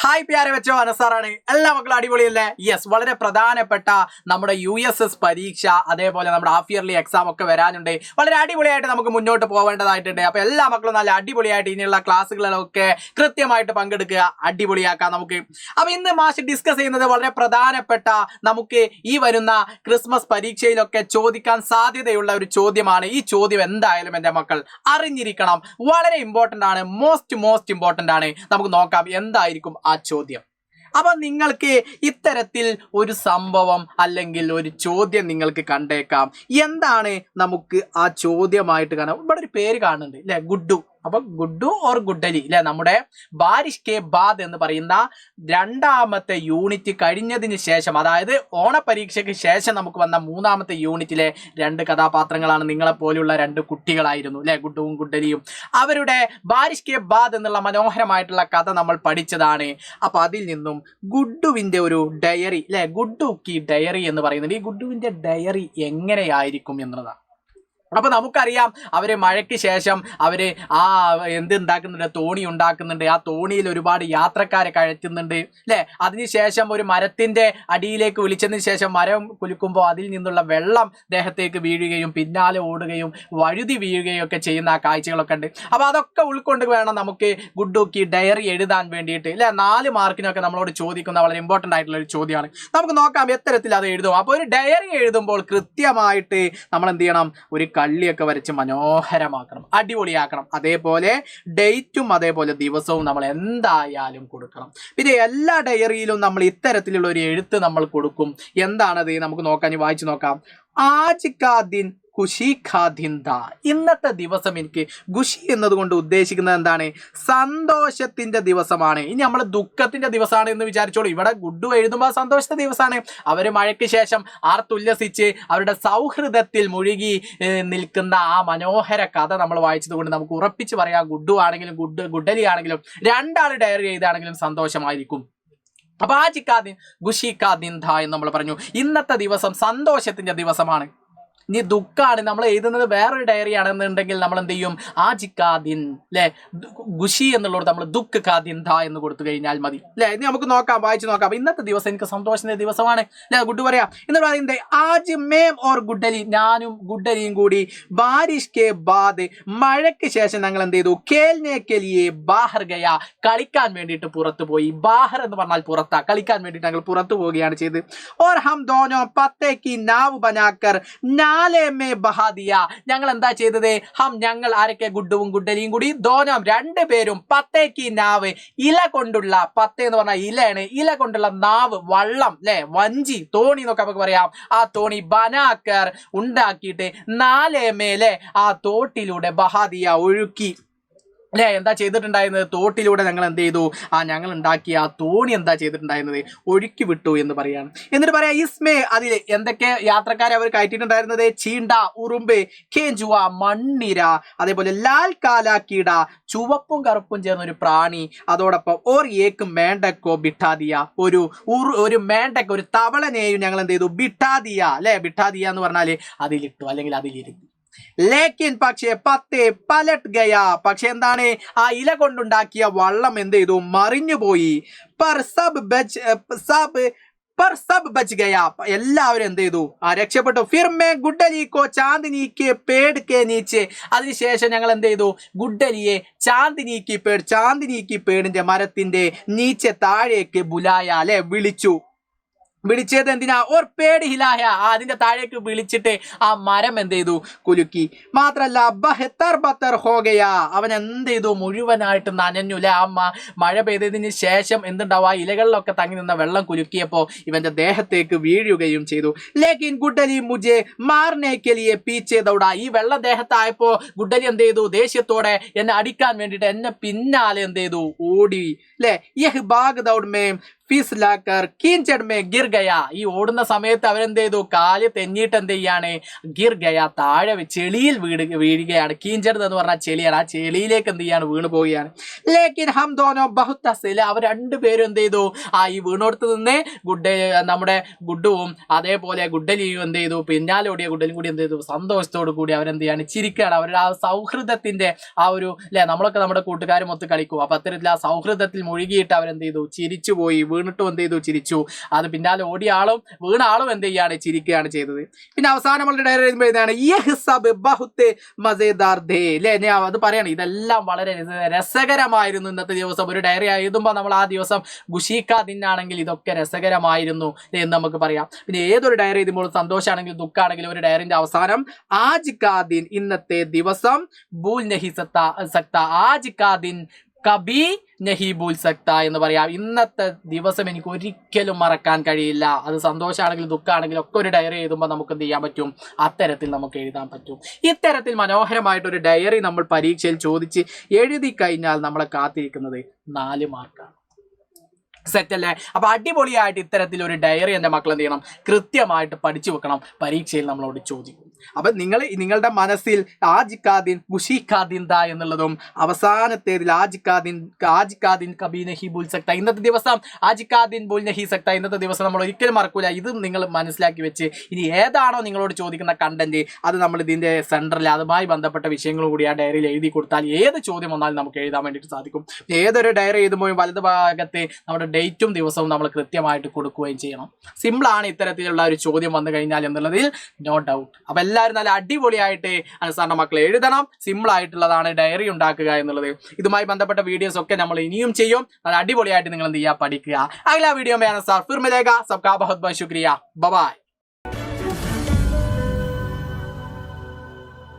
Hi പ്യാരെ വെച്ചോ അനസാറാണ്. എല്ലാ മക്കളും അടിപൊളിയല്ലേ? യെസ്, വളരെ പ്രധാനപ്പെട്ട നമ്മുടെ USS പരീക്ഷ, അതേപോലെ നമ്മുടെ ഹാഫ് ഇയർലി എക്സാം ഒക്കെ വരാനുണ്ട്. വളരെ അടിപൊളിയായിട്ട് നമുക്ക് മുന്നോട്ട് പോവേണ്ടതായിട്ടുണ്ട്. അപ്പൊ എല്ലാ മക്കളും നല്ല അടിപൊളിയായിട്ട് ഇനിയുള്ള ക്ലാസ്സുകളിലൊക്കെ കൃത്യമായിട്ട് പങ്കെടുക്കുക, അടിപൊളിയാക്കാം നമുക്ക്. അപ്പൊ ഇന്ന് മാഷ് ഡിസ്കസ് ചെയ്യുന്നത് വളരെ പ്രധാനപ്പെട്ട, നമുക്ക് ഈ വരുന്ന ക്രിസ്മസ് പരീക്ഷയിലൊക്കെ ചോദിക്കാൻ സാധ്യതയുള്ള ഒരു ചോദ്യമാണ്. ഈ ചോദ്യം എന്തായാലും എൻ്റെ മക്കൾ അറിഞ്ഞിരിക്കണം. വളരെ ഇമ്പോർട്ടന്റ് ആണ്, മോസ്റ്റ് ഇമ്പോർട്ടന്റ് ആണ്. നമുക്ക് നോക്കാം എന്തായിരിക്കും ആ ചോദ്യം. അപ്പൊ നിങ്ങൾക്ക് ഇത്തരത്തിൽ ഒരു സംഭവം അല്ലെങ്കിൽ ഒരു ചോദ്യം നിങ്ങൾക്ക് കണ്ടേക്കാം. എന്താണ് നമുക്ക് ആ ചോദ്യമായിട്ട് കാണാം? ഇവിടെ ഒരു പേര് കാണുന്നുണ്ട് അല്ലെ, ഗുഡ്ഡു. അപ്പൊ ഗുഡ്ഡു ഓർ ഗുഡ്ഡലി അല്ലെ, നമ്മുടെ ബാരിഷ് കെ ബാദ് എന്ന് പറയുന്ന രണ്ടാമത്തെ യൂണിറ്റ് കഴിഞ്ഞതിന് ശേഷം, അതായത് ഓണപരീക്ഷയ്ക്ക് ശേഷം നമുക്ക് വന്ന മൂന്നാമത്തെ യൂണിറ്റിലെ രണ്ട് കഥാപാത്രങ്ങളാണ്. നിങ്ങളെ പോലെയുള്ള രണ്ട് കുട്ടികളായിരുന്നു അല്ലെ, ഗുഡ്ഡുവും ഗുഡ്ഡലിയും. അവരുടെ ബാരിഷ് കെ ബാദ് എന്നുള്ള മനോഹരമായിട്ടുള്ള കഥ നമ്മൾ പഠിച്ചതാണ്. അപ്പൊ അതിൽ നിന്നും ഗുഡ്ഡുവിന്റെ ഒരു ഡയറി അല്ലെ, ഗുഡ്ഡു കി ഡയറി എന്ന് പറയുന്നത്, ഈ ഗുഡ്ഡുവിന്റെ ഡയറി എങ്ങനെയായിരിക്കും എന്നതാണ്. അപ്പൊ നമുക്കറിയാം, അവര് മഴയ്ക്ക് ശേഷം അവര് എന്തുണ്ടാക്കുന്നുണ്ട്, തോണി ഉണ്ടാക്കുന്നുണ്ട്. ആ തോണിയിൽ ഒരുപാട് യാത്രക്കാരെ കയറ്റുന്നുണ്ട് അല്ലെ. അതിനുശേഷം ഒരു മരത്തിന്റെ അടിയിലേക്ക് വിളിച്ചതിന് ശേഷം മരം കുലുക്കുമ്പോൾ അതിൽ നിന്നുള്ള വെള്ളം ദേഹത്തേക്ക് വീഴുകയും പിന്നാലെ ഓടുകയും വഴുതി വീഴുകയും ഒക്കെ ചെയ്യുന്ന ആ കാഴ്ചകളൊക്കെ ഉണ്ട്. അപ്പൊ അതൊക്കെ ഉൾക്കൊണ്ട് വേണം നമുക്ക് ഗുഡ്ഡുക്ക് ഡയറി എഴുതാൻ വേണ്ടിയിട്ട് അല്ലെ. 4 മാർക്കിനൊക്കെ നമ്മളോട് ചോദിക്കുന്ന വളരെ ഇമ്പോർട്ടന്റ് ആയിട്ടുള്ള ഒരു ചോദ്യമാണ്. നമുക്ക് നോക്കാം എത്തരത്തിൽ അത് എഴുതും. അപ്പൊ ഒരു ഡയറി എഴുതുമ്പോൾ കൃത്യമായിട്ട് നമ്മൾ എന്ത് ചെയ്യണം, ഒരു കള്ളിയൊക്കെ വരച്ച് മനോഹരമാക്കണം, അടിപൊളിയാക്കണം. അതേപോലെ ഡേറ്റും അതേപോലെ ദിവസവും നമ്മൾ എന്തായാലും കൊടുക്കണം. പിന്നെ എല്ലാ ഡയറിയിലും നമ്മൾ ഇത്തരത്തിലുള്ള ഒരു എഴുത്ത് നമ്മൾ കൊടുക്കും. എന്താണത് നമുക്ക് നോക്കാം, വായിച്ചു നോക്കാം. ആജ് കാ ദിൻ ഖുഷി ഖാ ദിൻ ഥാ. ഇന്നത്തെ ദിവസം എനിക്ക് ഖുഷി എന്നതുകൊണ്ട് ഉദ്ദേശിക്കുന്നത് എന്താണ്? സന്തോഷത്തിന്റെ ദിവസമാണ്. ഇനി നമ്മൾ ദുഃഖത്തിന്റെ ദിവസമാണ് എന്ന് വിചാരിച്ചോളൂ. ഇവിടെ ഗുഡ്ഡു എഴുതുമ്പോൾ സന്തോഷത്തിന്റെ ദിവസമാണ്. അവര് മഴയ്ക്ക് ശേഷം ആർത്തുല്ലസിച്ച് അവരുടെ സൗഹൃദത്തിൽ മുഴുകി നിൽക്കുന്ന ആ മനോഹര കഥ നമ്മൾ വായിച്ചത് കൊണ്ട് നമുക്ക് ഉറപ്പിച്ച് പറയാം, ഗുഡ്ഡു ആണെങ്കിലും ഗുഡ്ഡലി ആണെങ്കിലും രണ്ടാൾ ഡയറി എഴുതാണെങ്കിലും സന്തോഷമായിരിക്കും. അപ്പൊ ആജിക്കാദിൻ ഖുഷിക്കാദിൻ ഥാ എന്ന് നമ്മൾ പറഞ്ഞു. ഇന്നത്തെ ദിവസം സന്തോഷത്തിന്റെ ദിവസമാണ്. ഇനി ദുഃഖമാണ് നമ്മൾ എഴുതുന്നത്, വേറൊരു ഡയറി ആണെന്നുണ്ടെങ്കിൽ നമ്മൾ എന്ത് ചെയ്യും, ആജിക്കാദിൻ അല്ലെ, ഖുഷി എന്നുള്ളത് നമ്മൾ ദുഃഖ് കാദിൻ ധാ എന്ന് കൊടുത്തു കഴിഞ്ഞാൽ മതി അല്ലെ. ഇനി നമുക്ക് നോക്കാം, വായിച്ചു നോക്കാം. ഇന്നത്തെ ദിവസം എനിക്ക് സന്തോഷത്തിന്റെ ദിവസമാണ് അല്ലെ, ഗുഡ്ഡു പറയാം. എന്ന് പറയുന്നത് ആജ് മേം ഓർ ഗുഡ്ഡലി, ഞാനും ഗുഡ്ഡലിയും കൂടി ബാരിഷ് കെ ബാദ്, മഴയ്ക്ക് ശേഷം ഞങ്ങൾ എന്ത് ചെയ്തു, കേൽനെ കെ ലിയെ ബാഹർ ഗയ, കളിക്കാൻ വേണ്ടിയിട്ട് പുറത്തു പോയി. ബാഹർ എന്ന് പറഞ്ഞാൽ പുറത്താ, കളിക്കാൻ വേണ്ടിയിട്ട് ഞങ്ങൾ പുറത്തു പോവുകയാണ് ചെയ്തത്. ഓർ ഹം ദോനോ പത്തേ കി നാവ് ബനാക്കർ ഞങ്ങൾ എന്താ ചെയ്തത്, ഞങ്ങൾ ആരൊക്കെ, ഗുഡ്ഡുവും ഗുഡ്ഡലിയും കൂടി, ദോനം രണ്ടുപേരും, പത്തേക്ക് നാവ്, ഇല കൊണ്ടുള്ള, പത്തേ എന്ന് പറഞ്ഞാൽ ഇലയാണ്, ഇല കൊണ്ടുള്ള നാവ്, വള്ളം അല്ലെ, വഞ്ചി, തോണി എന്നൊക്കെ നമുക്ക് പറയാം. ആ തോണി ബനാക്കർ ഉണ്ടാക്കിയിട്ട്, നാലേമേലെ ആ തോട്ടിലൂടെ ബഹാദിയ ഒഴുക്കി അല്ലെ. എന്താ ചെയ്തിട്ടുണ്ടായിരുന്നത്, തോട്ടിലൂടെ ഞങ്ങൾ എന്ത് ചെയ്തു, ഞങ്ങൾ ഉണ്ടാക്കിയ ആ തോണി എന്താ ചെയ്തിട്ടുണ്ടായിരുന്നത്, ഒഴുക്കി വിട്ടു എന്ന് പറയാണ്. എന്നിട്ട് പറയാം, ഇസ്മേ, അതിൽ എന്തൊക്കെ യാത്രക്കാരെ അവർ കയറ്റിയിട്ടുണ്ടായിരുന്നത്, ചീണ്ട, ഉറുമ്പ്, കേഞ്ചുവ, മണ്ണിര, അതേപോലെ ലാൽ കാല കീട, ചുവപ്പും കറുപ്പും ചേർന്ന ഒരു പ്രാണി, അതോടൊപ്പം ഓർ ഏക്ക് മേണ്ടക്കോ ബിട്ടാദിയ, ഒരു മേണ്ടക്ക, ഒരു തവളനെയും ഞങ്ങൾ എന്ത് ചെയ്തു, ബിട്ടാദിയ അല്ലെ. ബിട്ടാദിയ എന്ന് പറഞ്ഞാല് അതിലിട്ടു അല്ലെങ്കിൽ അതിലിരുന്നു. ലേക്കിൻ പക്ഷേ പത്തേ പലട്ട് ഗയ, പക്ഷെ എന്താണ്, ആ ഇല കൊണ്ടുണ്ടാക്കിയ വള്ളം എന്ത് ചെയ്തു, മറിഞ്ഞുപോയി. സബ് ബച്ച് ഗയ, എല്ലാവരും എന്ത് ചെയ്തു, രക്ഷപ്പെട്ടു. ഫിർ മേ ഗുഡ്ഡലിക്കോ ചാന്ദിനിക്ക് പേട് കെ നീച്ചെ, അതിനുശേഷം ഞങ്ങൾ എന്ത് ചെയ്തു, ഗുഡ്ഡലിയെ ചാന്ദിനിക്ക് പേടിന്റെ മരത്തിന്റെ നീച്ചെ താഴേക്ക് ബുലായ അല്ലെ, വിളിച്ചത് എന്തിനാ, ഓർ പേട് ഹിലായ, അതിന്റെ താഴേക്ക് വിളിച്ചിട്ട് ആ മരം എന്ത് ചെയ്തു, കുലുക്കി. മാത്രല്ല ബഹത്തർ ബത്തർ ഹോഗയ, അവൻ എന്ത് ചെയ്തു, മുഴുവനായിട്ട് നനഞ്ഞു അല്ലെ. ആ മഴ പെയ്തതിന് ശേഷം എന്തുണ്ടാവും, ആ ഇലകളിലൊക്കെ തങ്ങി നിന്ന വെള്ളം കുലുക്കിയപ്പോ ഇവന്റെ ദേഹത്തേക്ക് വീഴുകയും ചെയ്തു. ലേക്കിൻ ഗുഡ്ഡലി മുജെ മാർനേക്കലിയെ പീച്ചേ ദൗഡ, ഈ വെള്ളം ദേഹത്തായപ്പോ ഗുഡ്ഡലി എന്ത് ചെയ്തു, ദേഷ്യത്തോടെ എന്നെ അടിക്കാൻ വേണ്ടിയിട്ട് എന്നെ പിന്നാലെ എന്ത് ചെയ്തു, ഓടി അല്ലെ. യഹ് bag ദൗഡ് may ഫിസ്ലാക്കർ കീഞ്ചഡ് may Gir Gaya. ഈ ഓടുന്ന സമയത്ത് അവരെന്ത് ചെയ്തു? കാല് തെന്നിയിട്ട് എന്ത് ചെയ്യാണ്? ഗിർ ഗയ, താഴെ ചെളിയിൽ വീഴുകയാണ്. കീഞ്ചഡ് എന്ന് പറഞ്ഞാൽ ചെളിയാണ്. ആ ചെളിയിലേക്ക് എന്ത് ചെയ്യാണ്? വീണ് പോവുകയാണ്. ലേക്കിൻ ഹം ദോനോ ബഹുത് ഹസീല. അവർ രണ്ടുപേരും എന്ത് ചെയ്തു? ഈ വീണോടത്ത് നിന്ന് നമ്മുടെ ഗുഡുവും അതേപോലെ ഗുഡലിയും എന്ത് ചെയ്തു? പിന്നാലെ ഓടിയ ഗുഡലും കൂടി എന്ത് ചെയ്തു? സന്തോഷത്തോടു കൂടി അവരെന്ത് ചെയ്യാണ്? ചിരിക്കുകയാണ്. അവരുടെ ആ സൗഹൃദത്തിന്റെ ആ ഒരു നമ്മളൊക്കെ നമ്മുടെ കൂട്ടുകാരും ഒത്ത് കളിക്കും. അപ്പൊ അത്തരത്തിൽ ആ സൗഹൃദത്തിൽ മുഴുകിയിട്ട് അവരെന്ത് ചെയ്തു? ചിരിച്ചുപോയി. വീണിട്ടും എന്ത് ചെയ്തു? ചിരിച്ചു. അത് പിന്നാലെ ഓടിയ ആളും വീണ ആളും എന്ത് ചെയ്യാണ്? ചിരിക്കുകയാണ് ചെയ്തത്. പിന്നെ അവസാനം നമ്മളുടെ ഡയറി എഴുതുമ്പോൾ ഇതാണ് അത് പറയാണ്. ഇതെല്ലാം വളരെ രസകരമായിരുന്നു ഇന്നത്തെ ദിവസം. ഒരു ഡയറി എഴുതുമ്പോൾ നമ്മൾ ആ ദിവസം ഖുശീ കാ ദിൻ ആണെങ്കിൽ ഇതൊക്കെ രസകരമായിരുന്നു എന്ന് നമുക്ക് പറയാം. പിന്നെ ഏതൊരു ഡയറി എഴുതുമ്പോൾ സന്തോഷമാണെങ്കിലും ദുഃഖമാണെങ്കിലും ഒരു ഡയറിന്റെ അവസാനം ആജ് കാ ദിൻ, ഇന്നത്തെ ദിവസം, ഭൂൽ നഹി സക്ത, ആജ് കാ ദിൻ കബി നഹി ഭൂൽ സക്ത എന്ന് പറയാം. ഇന്നത്തെ ദിവസം എനിക്ക് ഒരിക്കലും മറക്കാൻ കഴിയില്ല. അത് സന്തോഷമാണെങ്കിലും ദുഃഖമാണെങ്കിലും ഒക്കെ ഒരു ഡയറി എഴുതുമ്പോൾ നമുക്ക് എന്ത് ചെയ്യാൻ പറ്റും? അത്തരത്തിൽ നമുക്ക് എഴുതാൻ പറ്റും. ഇത്തരത്തിൽ മനോഹരമായിട്ടൊരു ഡയറി നമ്മൾ പരീക്ഷയിൽ ചോദിച്ച് എഴുതി കഴിഞ്ഞാൽ നമ്മളെ കാത്തിരിക്കുന്നത് 4 മാർക്കാണ്. സെറ്റ് അല്ലേ? അപ്പൊ അടിപൊളിയായിട്ട് ഇത്തരത്തിൽ ഒരു ഡയറി എൻ്റെ മക്കൾ എന്ത് ചെയ്യണം? കൃത്യമായിട്ട് പഠിച്ചു വെക്കണം. പരീക്ഷയിൽ നമ്മളോട് ചോദിക്കും. അപ്പൊ നിങ്ങളുടെ മനസ്സിൽ ആജ് കാ ദിൻ ഖുശീ കാ ദിൻ ദാ എന്നുള്ളതും അവസാനത്തേതിൽ ആജ് കാ ദിൻ കബീ നഹി ഭൂൽ സക്ത, ഇന്നത്തെ ദിവസം ആജ് കാ ദിൻ ഭൂൽ നഹി സക്ത, ഇന്നത്തെ ദിവസം നമ്മൾ ഒരിക്കലും മറക്കൂല. ഇതും നിങ്ങൾ മനസ്സിലാക്കി വെച്ച് ഇനി ഏതാണോ നിങ്ങളോട് ചോദിക്കുന്ന കണ്ടന്റ് അത് നമ്മൾ ഇതിന്റെ സെന്ററിൽ അതുമായി ബന്ധപ്പെട്ട വിഷയങ്ങളും കൂടി ആ ഡയറിയിൽ എഴുതി കൊടുത്താൽ ഏത് ചോദ്യം വന്നാലും നമുക്ക് എഴുതാൻ വേണ്ടിയിട്ട് സാധിക്കും. ഏതൊരു ഡയറി എഴുതുമ്പോഴും വലത് ഭാഗത്ത് നമ്മുടെ ഡേറ്റും ദിവസവും നമ്മൾ കൃത്യമായിട്ട് കൊടുക്കുകയും ചെയ്യണം. സിമ്പിളാണ് ഇത്തരത്തിലുള്ള ഒരു ചോദ്യം വന്നു കഴിഞ്ഞാൽ എന്നുള്ളതിൽ നോ ഡൗട്ട്. അപ്പൊ എല്ലാവരും നല്ല അടിപൊളിയായിട്ട് അനുസരണ മക്കളെ എഴുതണം. സിമ്പിൾ ആയിട്ടുള്ളതാണ് ഡയറി ഉണ്ടാക്കുക എന്നുള്ളത്. ഇതുമായി ബന്ധപ്പെട്ട വീഡിയോസ് ഒക്കെ നമ്മൾ ഇനിയും ചെയ്യും. നല്ല അടിപൊളിയായിട്ട് നിങ്ങൾ എന്ത് ചെയ്യുക? പഠിക്കുക. അഗല വീഡിയോ में साथ फिर मिलेगा. सबका बहुत बहुत शुक्रिया. Bye bye.